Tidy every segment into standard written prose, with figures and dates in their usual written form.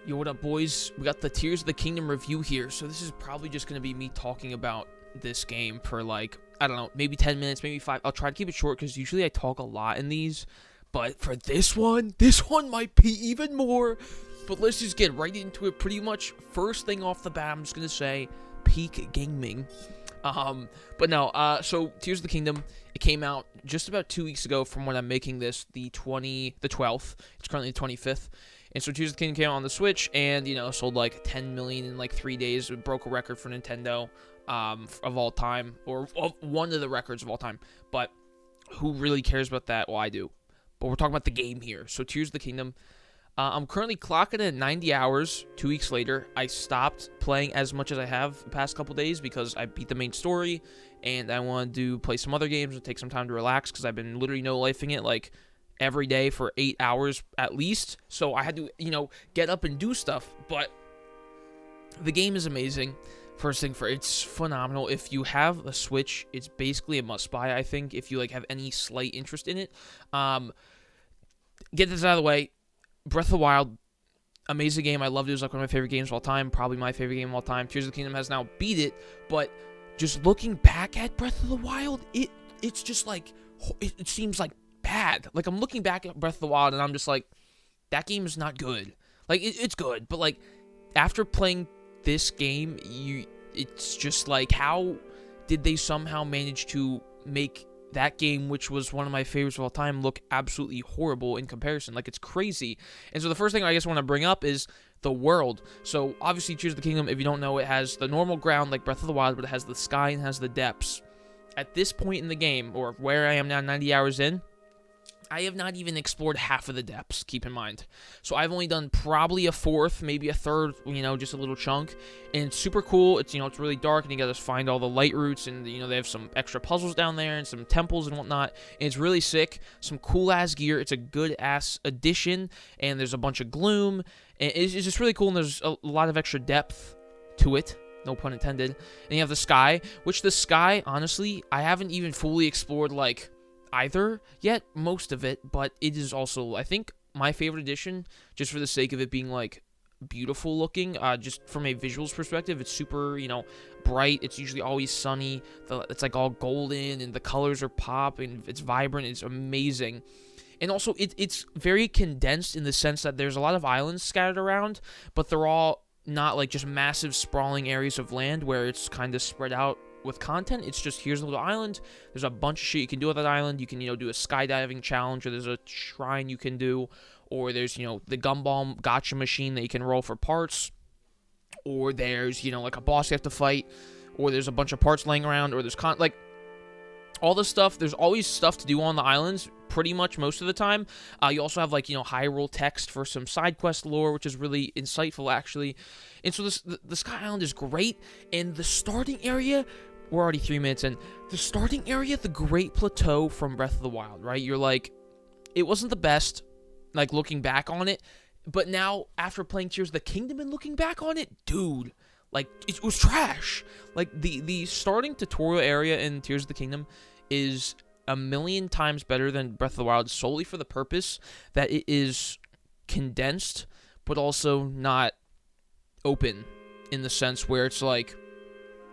Yo, what up, boys? We got the Tears of the Kingdom review here. So this is probably just going to be me talking about this game for like, I don't know, maybe 10 minutes, maybe 5. I'll try to keep it short because usually I talk a lot in these. But for this one might be even more. But let's just get right into it. Pretty much first thing off the bat, I'm just going to say peak gaming. But no, so Tears of the Kingdom, it came out just about 2 weeks ago from when I'm making this, the 12th. It's currently the 25th. And so Tears of the Kingdom came out on the Switch and, sold like 10 million in like 3 days. It broke a record for Nintendo of all time, or one of the records of all time. But who really cares about that? Well, I do. But we're talking about the game here. So Tears of the Kingdom. I'm currently clocking at 90 hours 2 weeks later. I stopped playing as much as I have the past couple days because I beat the main story and I wanted to play some other games and take some time to relax because I've been literally no-lifing it like every day for 8 hours at least. So I had to, get up and do stuff. But the game is amazing. First thing it's phenomenal. If you have a Switch, it's basically a must-buy, I think, if you have any slight interest in it. Get this out of the way. Breath of the Wild, amazing game. I loved it. It was like one of my favorite games of all time. Probably my favorite game of all time. Tears of the Kingdom has now beat it. But just looking back at Breath of the Wild, it's just like, it seems like bad. Like, I'm looking back at Breath of the Wild and I'm just like, that game is not good. Like, it's good, but like, after playing this game, it's just like, how did they somehow manage to make that game, which was one of my favorites of all time, look absolutely horrible in comparison? Like, it's crazy. And so the first thing I guess I want to bring up is the world. So obviously Tears of the Kingdom, if you don't know, it has the normal ground like Breath of the Wild, but it has the sky and has the depths. At this point in the game, or where I am now 90 hours in, I have not even explored half of the depths, keep in mind. So I've only done probably a fourth, maybe a third, just a little chunk. And it's super cool. It's, it's really dark, and you gotta find all the light routes, and, they have some extra puzzles down there, and some temples and whatnot. And it's really sick. Some cool-ass gear. It's a good-ass addition, and there's a bunch of gloom. And it's just really cool, and there's a lot of extra depth to it. No pun intended. And you have the sky, which the sky, honestly, I haven't even fully explored, either yet, most of it, but it is also, I think, my favorite edition, just for the sake of it being beautiful looking. Just from a visuals perspective, it's super bright. It's usually always sunny. It's like all golden, and the colors are pop, and it's vibrant. It's amazing. And also it's very condensed in the sense that there's a lot of islands scattered around, but they're all not just massive sprawling areas of land where it's kind of spread out with content. It's just, here's a little island, there's a bunch of shit you can do with that island. You can do a skydiving challenge, or there's a shrine you can do, or there's the gumball gotcha machine that you can roll for parts, or there's like a boss you have to fight, or there's a bunch of parts laying around, or there's all this stuff. There's always stuff to do on the islands, pretty much most of the time. You also have Hyrule text for some side quest lore, which is really insightful actually. And so the Sky Island is great, and the starting area, we're already 3 minutes in. The starting area, the Great Plateau from Breath of the Wild, right? You're it wasn't the best, looking back on it, but now after playing Tears of the Kingdom and looking back on it, dude, it was trash. The starting tutorial area in Tears of the Kingdom is a million times better than Breath of the Wild, solely for the purpose that it is condensed, but also not open, in the sense where it's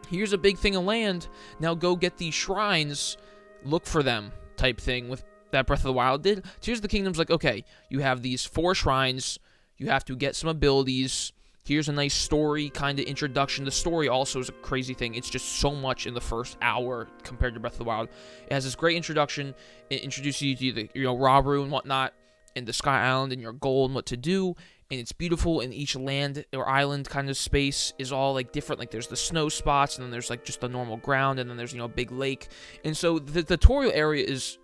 here's a big thing of land, now go get these shrines, look for them, type thing, with that Breath of the Wild did. Tears of the Kingdom's okay, you have these 4 shrines, you have to get some abilities, here's a nice story kind of introduction. The story also is a crazy thing. It's just so much in the first hour compared to Breath of the Wild. It has this great introduction. It introduces you to the Rauru and whatnot, and the Sky Island, and your goal and what to do. And it's beautiful, and each land or island kind of space is all different. There's the snow spots, and then there's just the normal ground, and then there's a big lake. And so the tutorial area is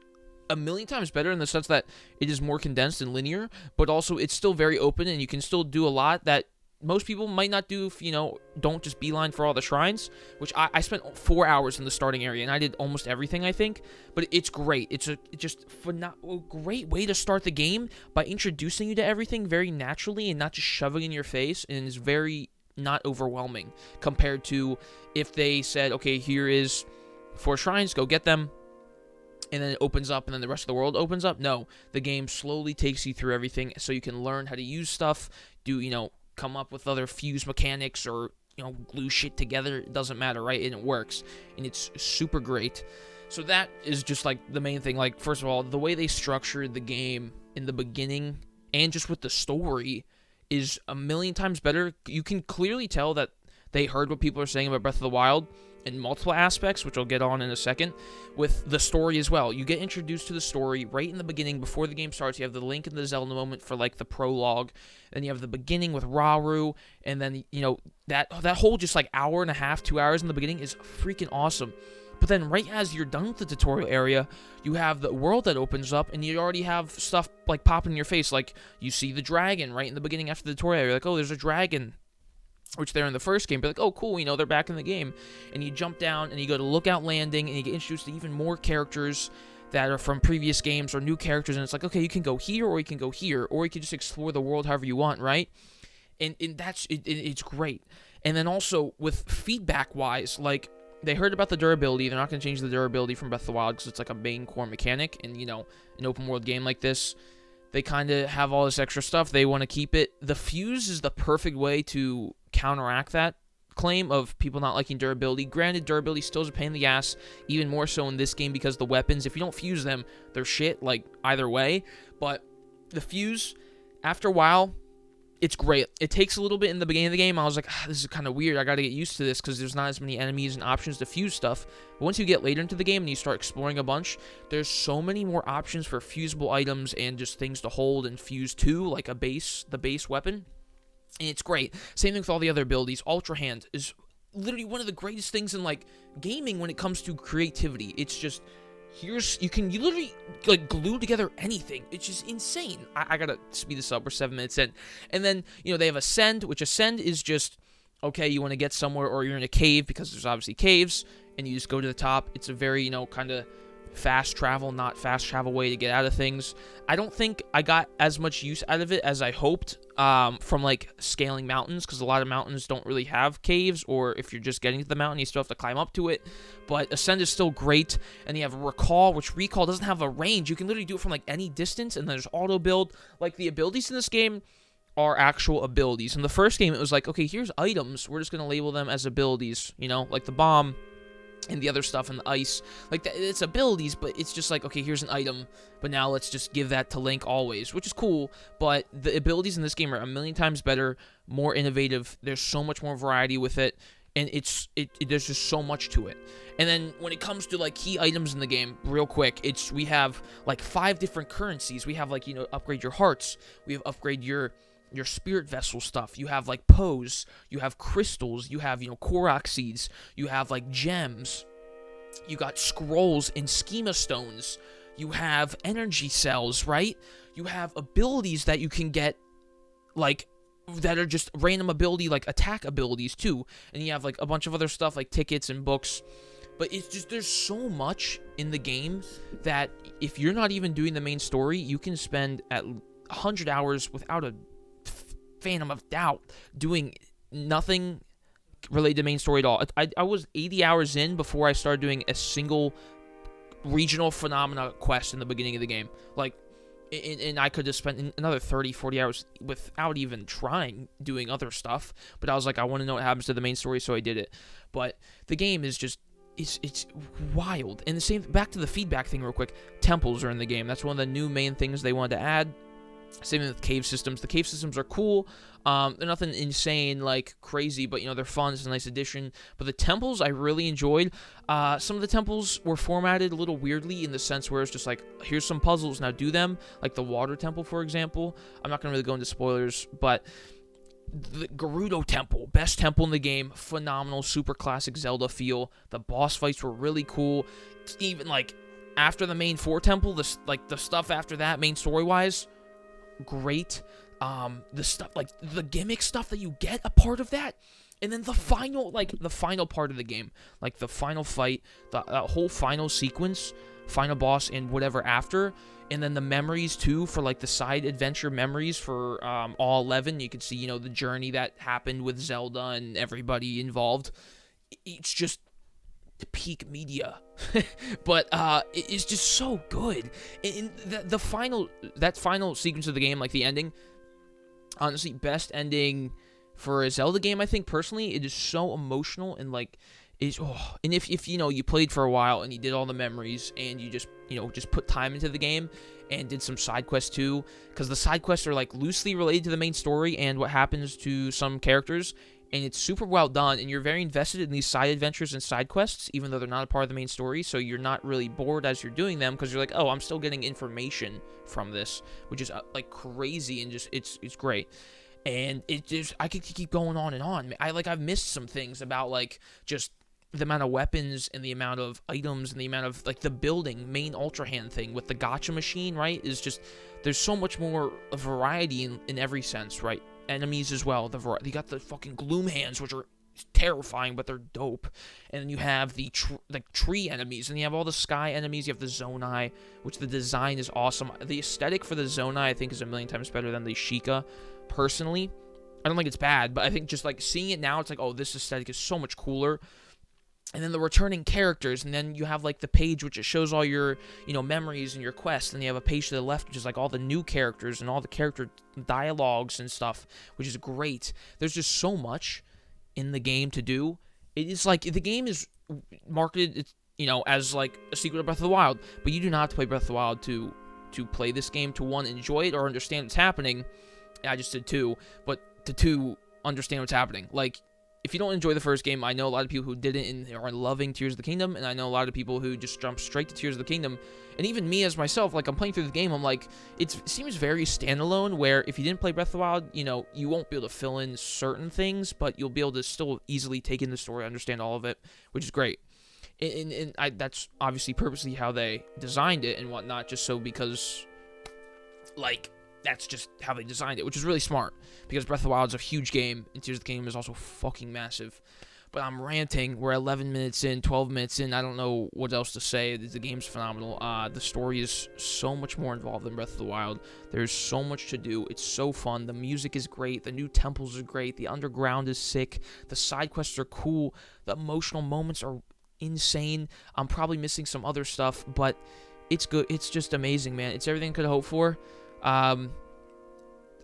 a million times better in the sense that it is more condensed and linear, but also it's still very open, and you can still do a lot that most people might not do if, don't just beeline for all the shrines, which I spent 4 hours in the starting area, and I did almost everything, I think. But it's great. It's a great way to start the game by introducing you to everything very naturally and not just shoving in your face, and it's very not overwhelming compared to if they said, okay, here is 4 shrines, go get them, and then it opens up, and then the rest of the world opens up. No, the game slowly takes you through everything so you can learn how to use stuff, do, come up with other fuse mechanics or glue shit together. It doesn't matter, right? And it works, and it's super great. So that is just like the main thing. Like, first of all, the way they structured the game in the beginning and just with the story is a million times better. You can clearly tell that they heard what people are saying about Breath of the Wild in multiple aspects, which I'll get on in a second, with the story as well. You get introduced to the story right in the beginning before the game starts. You have the Link and the Zelda moment for like the prologue, then you have the beginning with Rauru, and then that whole just like hour and a half, 2 hours in the beginning is freaking awesome. But then right as you're done with the tutorial area, you have the world that opens up, and you already have stuff like popping in your face. Like, you see the dragon right in the beginning after the tutorial. You're like, oh, there's a dragon, which they're in the first game. But like, oh, cool, they're back in the game. And you jump down, and you go to Lookout Landing, and you get introduced to even more characters that are from previous games or new characters. And it's like, okay, you can go here, or you can go here, or you can just explore the world however you want, right? And that's it, it's great. And then also, with feedback-wise, like, they heard about the durability. They're not going to change the durability from Breath of the Wild because it's like a main core mechanic. And, an open world game like this, they kind of have all this extra stuff. They want to keep it. The fuse is the perfect way to counteract that claim of people not liking durability. Granted, durability still is a pain in the ass, even more so in this game because the weapons, if you don't fuse them, they're shit, like, either way. But the fuse, after a while, it's great. It takes a little bit in the beginning of the game. I was like, this is kind of weird. I got to get used to this because there's not as many enemies and options to fuse stuff. But once you get later into the game and you start exploring a bunch, there's so many more options for fusible items and just things to hold and fuse to, like the base weapon. And it's great. Same thing with all the other abilities. Ultra Hand is literally one of the greatest things in like gaming when it comes to creativity. It's just, you literally like glue together anything. It's just insane. I gotta speed this up. We're 7 minutes in. And then, they have Ascend, which Ascend is just, okay, you want to get somewhere or you're in a cave because there's obviously caves, and you just go to the top. It's a very, kind of fast travel, not fast travel way to get out of things. I don't think I got as much use out of it as I hoped from like scaling mountains, because a lot of mountains don't really have caves, or if you're just getting to the mountain, you still have to climb up to it. But Ascend is still great, and you have Recall, which Recall doesn't have a range. You can literally do it from like any distance, and there's auto build. Like, the abilities in this game are actual abilities. In the first game, it was like, okay, here's items. We're just going to label them as abilities, like the bomb and the other stuff in the ice. Like, it's abilities, but it's just like, okay, here's an item, but now let's just give that to Link always, which is cool. But the abilities in this game are a million times better, more innovative. There's so much more variety with it, and there's just so much to it. And then when it comes to like key items in the game, real quick, we have like 5 different currencies. We have like, upgrade your hearts. We have upgrade your spirit vessel stuff. You have like pose, you have crystals, you have Korok seeds, you have like gems, you got scrolls and schema stones, you have energy cells, right? You have abilities that you can get, like, that are just random ability, like attack abilities too, and you have like a bunch of other stuff like tickets and books. But it's just, there's so much in the game that if you're not even doing the main story, you can spend at 100 hours without a phantom of doubt doing nothing related to main story at all. I was 80 hours in before I started doing a single regional phenomena quest in the beginning of the game. Like, and I could have spent another 30, 40 hours without even trying doing other stuff. But I was like, I want to know what happens to the main story, so I did it. But the game is just, it's wild. And the same, back to the feedback thing real quick, temples are in the game. That's one of the new main things they wanted to add. Same thing with cave systems. The cave systems are cool. They're nothing insane, like crazy, but they're fun. It's a nice addition. But the temples I really enjoyed. Some of the temples were formatted a little weirdly in the sense where it's just like, here's some puzzles, now do them. Like the water temple, for example. I'm not gonna really go into spoilers, but the Gerudo Temple, best temple in the game, phenomenal, super classic Zelda feel. The boss fights were really cool. Even like after the main 4 temple, the stuff after that, main story wise, great. The stuff, like the gimmick stuff that you get a part of that, and then the final part of the game, like the final fight, that whole final sequence, final boss, and whatever after, and then the memories too, for like the side adventure memories for all 11. You can see the journey that happened with Zelda and everybody involved. It's just peak media. But it's just so good. And that final sequence of the game, like the ending, honestly, best ending for a Zelda game, I think personally, it is so emotional and like and if you know you played for a while and you did all the memories and you just put time into the game and did some side quests too, because the side quests are like loosely related to the main story and what happens to some characters, and it's super well done, and you're very invested in these side adventures and side quests even though they're not a part of the main story, so you're not really bored as you're doing them because you're like, oh, I'm still getting information from this, which is like crazy, and just it's great. And it just, I could keep going on and on. I've missed some things about like just the amount of weapons and the amount of items and the amount of like the building main Ultra Hand thing with the gacha machine, right? Is just, there's so much more variety in every sense, right? Enemies as well. You got the fucking Gloom Hands, which are terrifying, but they're dope. And then you have the tree enemies, and you have all the sky enemies. You have the Zonai, which the design is awesome. The aesthetic for the Zonai, I think, is a million times better than the Sheikah. Personally, I don't think it's bad, but I think just like seeing it now, it's like, oh, this aesthetic is so much cooler. And then the returning characters, and then you have like the page which it shows all your, memories and your quests, and you have a page to the left which is like all the new characters and all the character dialogues and stuff, which is great. There's just so much in the game to do. It is like, the game is marketed, as like a sequel to Breath of the Wild, but you do not have to play Breath of the Wild to play this game, to one, enjoy it or understand what's happening. I just did two, but to two, understand what's happening. Like, if you don't enjoy the first game, I know a lot of people who didn't and are loving Tears of the Kingdom, and I know a lot of people who just jump straight to Tears of the Kingdom, and even me as myself, like, I'm playing through the game, I'm like, it seems very standalone, where if you didn't play Breath of the Wild, you won't be able to fill in certain things, but you'll be able to still easily take in the story, understand all of it, which is great. And that's obviously purposely how they designed it and whatnot, just so because, like, that's just how they designed it, which is really smart, because Breath of the Wild is a huge game, and Tears of the Kingdom is also fucking massive. But I'm ranting. We're 11 minutes in, 12 minutes in. I don't know what else to say. The game's phenomenal. The story is so much more involved than Breath of the Wild. There's so much to do. It's so fun. The music is great. The new temples are great. The underground is sick. The side quests are cool. The emotional moments are insane. I'm probably missing some other stuff, but it's good. It's just amazing, man. It's everything I could hope for.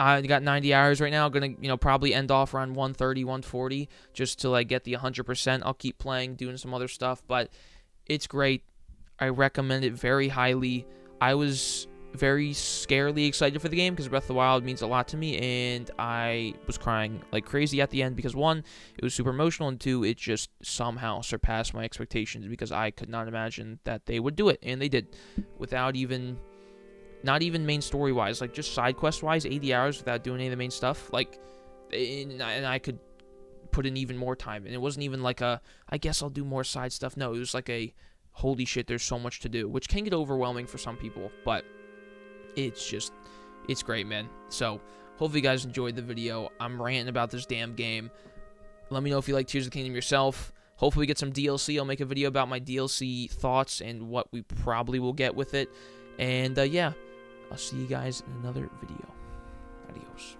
I got 90 hours right now. Gonna, probably end off around 130, 140, just to like get the 100%. I'll keep playing, doing some other stuff, but it's great. I recommend it very highly. I was very scarily excited for the game because Breath of the Wild means a lot to me, and I was crying like crazy at the end because, one, it was super emotional, and two, it just somehow surpassed my expectations because I could not imagine that they would do it, and they did, without even... Not even main story-wise, like just side quest-wise, 80 hours without doing any of the main stuff. Like, and I could put in even more time. And it wasn't even like I guess I'll do more side stuff. No, it was like holy shit, there's so much to do, which can get overwhelming for some people. But it's great, man. So, hopefully you guys enjoyed the video. I'm ranting about this damn game. Let me know if you like Tears of the Kingdom yourself. Hopefully we get some DLC. I'll make a video about my DLC thoughts and what we probably will get with it. And, yeah. I'll see you guys in another video. Adios.